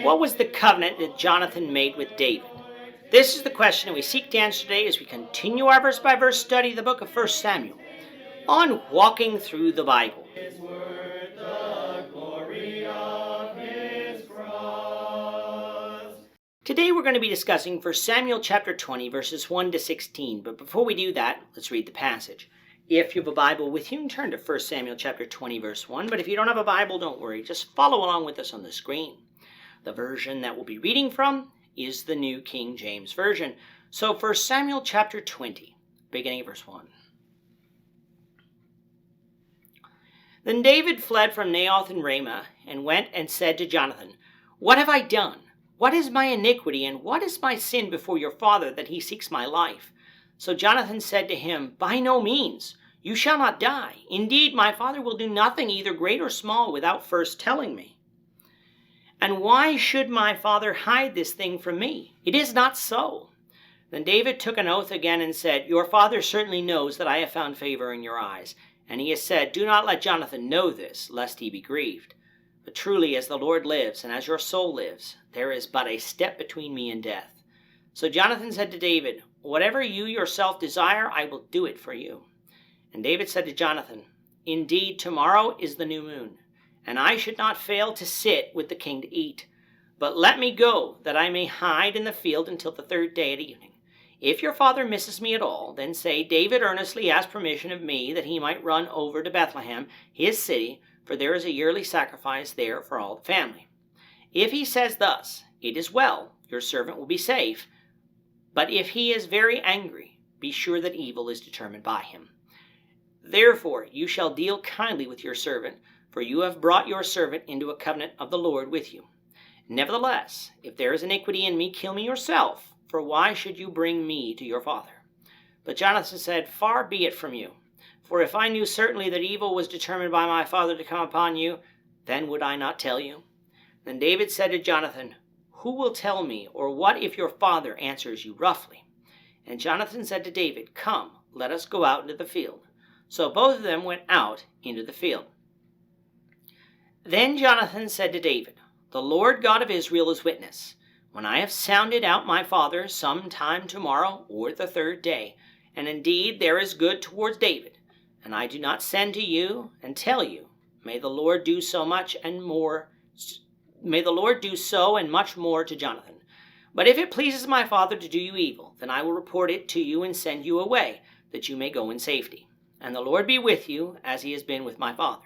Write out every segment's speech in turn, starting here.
What was the covenant that Jonathan made with David? This is the question that we seek to answer today as we continue our verse-by-verse study of the book of 1 Samuel on Walking Through the Bible. Today we're going to be discussing 1 Samuel chapter 20, verses 1 to 16. But before we do that, let's read the passage. If you have a Bible with you, you can turn to 1 Samuel chapter 20, verse 1. But if you don't have a Bible, don't worry. Just follow along with us on the screen. The version that we'll be reading from is the New King James Version. So 1 Samuel chapter 20, beginning of verse 1. Then David fled from Naioth and Ramah and went and said to Jonathan, "What have I done? What is my iniquity, and what is my sin before your father, that he seeks my life?" So Jonathan said to him, "By no means, you shall not die. Indeed, my father will do nothing, either great or small, without first telling me. And why should my father hide this thing from me? It is not so." Then David took an oath again and said, "Your father certainly knows that I have found favor in your eyes. And he has said, 'Do not let Jonathan know this, lest he be grieved.' But truly, as the Lord lives, and as your soul lives, there is but a step between me and death." So Jonathan said to David, "Whatever you yourself desire, I will do it for you." And David said to Jonathan, "Indeed, tomorrow is the new moon, and I should not fail to sit with the king to eat. But let me go, that I may hide in the field until the third day at evening. If your father misses me at all, then say, 'David earnestly asked permission of me that he might run over to Bethlehem, his city, for there is a yearly sacrifice there for all the family.' If he says thus, 'It is well, your servant will be safe.' But if he is very angry, be sure that evil is determined by him. Therefore you shall deal kindly with your servant, for you have brought your servant into a covenant of the Lord with you. Nevertheless, if there is iniquity in me, kill me yourself, for why should you bring me to your father?" But Jonathan said, "Far be it from you. For if I knew certainly that evil was determined by my father to come upon you, then would I not tell you?" Then David said to Jonathan, "Who will tell me, or what if your father answers you roughly?" And Jonathan said to David, "Come, let us go out into the field." So both of them went out into the field. Then Jonathan said to David, "The Lord God of Israel is witness. When I have sounded out my father some time tomorrow or the third day, and indeed there is good towards David, and I do not send to you and tell you, may the Lord do so and much more to Jonathan. But if it pleases my father to do you evil, then I will report it to you and send you away, that you may go in safety. And the Lord be with you, as he has been with my father.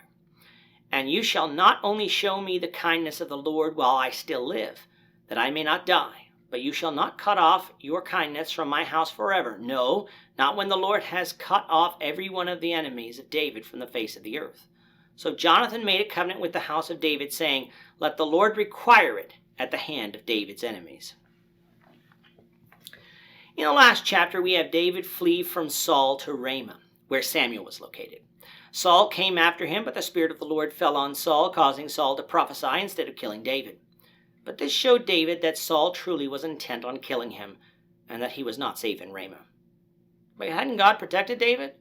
And you shall not only show me the kindness of the Lord while I still live, that I may not die, but you shall not cut off your kindness from my house forever. No, not when the Lord has cut off every one of the enemies of David from the face of the earth." So Jonathan made a covenant with the house of David, saying, "Let the Lord require it at the hand of David's enemies." In the last chapter, we have David flee from Saul to Ramah, where Samuel was located. Saul came after him, but the Spirit of the Lord fell on Saul, causing Saul to prophesy instead of killing David. But this showed David that Saul truly was intent on killing him, and that he was not safe in Ramah. But hadn't God protected David?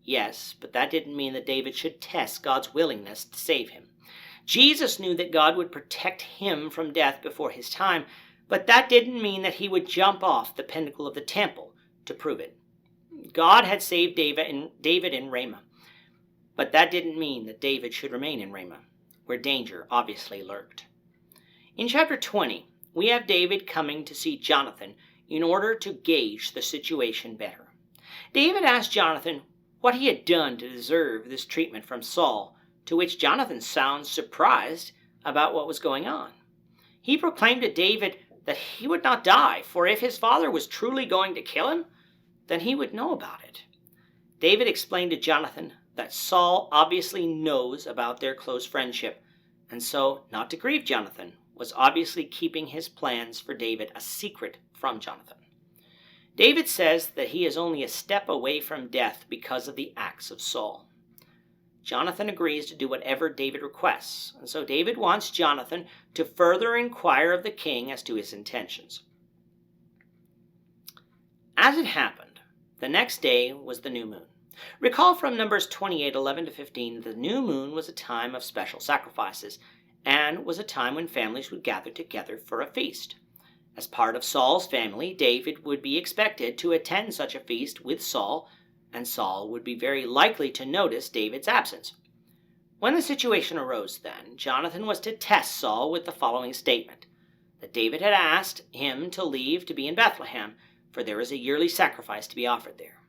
Yes, but that didn't mean that David should test God's willingness to save him. Jesus knew that God would protect him from death before his time, but that didn't mean that he would jump off the pinnacle of the temple to prove it. God had saved David in Ramah, but that didn't mean that David should remain in Ramah, where danger obviously lurked. In chapter 20, we have David coming to see Jonathan in order to gauge the situation better. David asked Jonathan what he had done to deserve this treatment from Saul, to which Jonathan sounds surprised about what was going on. He proclaimed to David that he would not die, for if his father was truly going to kill him, then he would know about it. David explained to Jonathan that Saul obviously knows about their close friendship, and so, not to grieve Jonathan, was obviously keeping his plans for David a secret from Jonathan. David says that he is only a step away from death because of the acts of Saul. Jonathan agrees to do whatever David requests, and so David wants Jonathan to further inquire of the king as to his intentions. As it happened, the next day was the new moon. Recall from Numbers 28:11-15 that the new moon was a time of special sacrifices, and was a time when families would gather together for a feast. As part of Saul's family, David would be expected to attend such a feast with Saul, and Saul would be very likely to notice David's absence. When the situation arose then, Jonathan was to test Saul with the following statement, that David had asked him to leave to be in Bethlehem, for there is a yearly sacrifice to be offered there.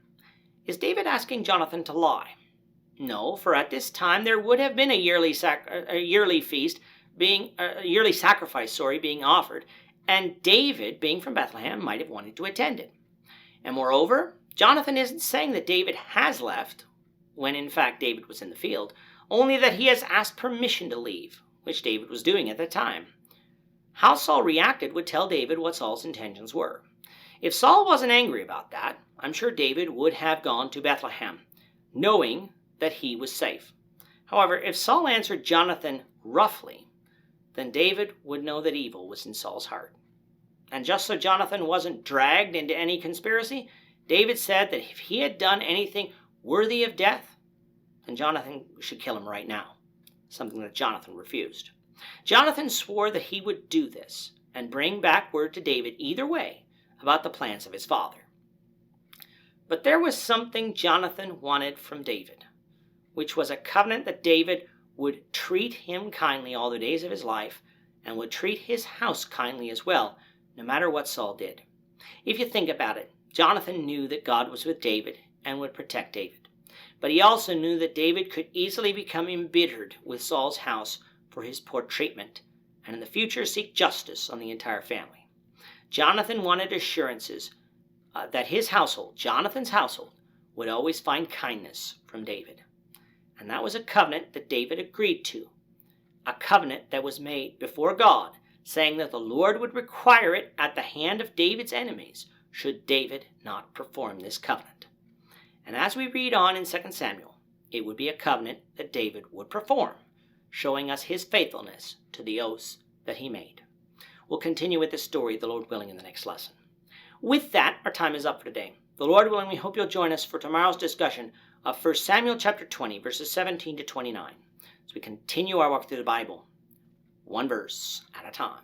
Is David asking Jonathan to lie? No, for at this time there would have been a yearly sacrifice being offered, and David, being from Bethlehem, might have wanted to attend it. And moreover, Jonathan isn't saying that David has left, when in fact David was in the field, only that he has asked permission to leave, which David was doing at the time. How Saul reacted would tell David what Saul's intentions were. If Saul wasn't angry about that, I'm sure David would have gone to Bethlehem, knowing that he was safe. However, if Saul answered Jonathan roughly, then David would know that evil was in Saul's heart. And just so Jonathan wasn't dragged into any conspiracy, David said that if he had done anything worthy of death, then Jonathan should kill him right now, something that Jonathan refused. Jonathan swore that he would do this and bring back word to David either way about the plans of his father. But there was something Jonathan wanted from David, which was a covenant that David would treat him kindly all the days of his life and would treat his house kindly as well, no matter what Saul did. If you think about it, Jonathan knew that God was with David and would protect David. But he also knew that David could easily become embittered with Saul's house for his poor treatment, and in the future seek justice on the entire family. Jonathan wanted assurances that his household, Jonathan's household, would always find kindness from David. And that was a covenant that David agreed to, a covenant that was made before God, saying that the Lord would require it at the hand of David's enemies should David not perform this covenant. And as we read on in 2 Samuel, it would be a covenant that David would perform, showing us his faithfulness to the oaths that he made. We'll continue with this story, the Lord willing, in the next lesson. With that, our time is up for today. The Lord willing, we hope you'll join us for tomorrow's discussion of 1 Samuel chapter 20, verses 17 to 29, as we continue our walk through the Bible, one verse at a time.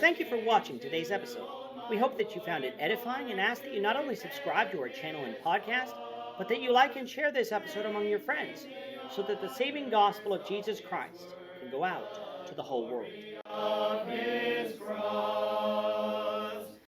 Thank you for watching today's episode. We hope that you found it edifying and ask that you not only subscribe to our channel and podcast, but that you like and share this episode among your friends, so that the saving gospel of Jesus Christ can go out to the whole world.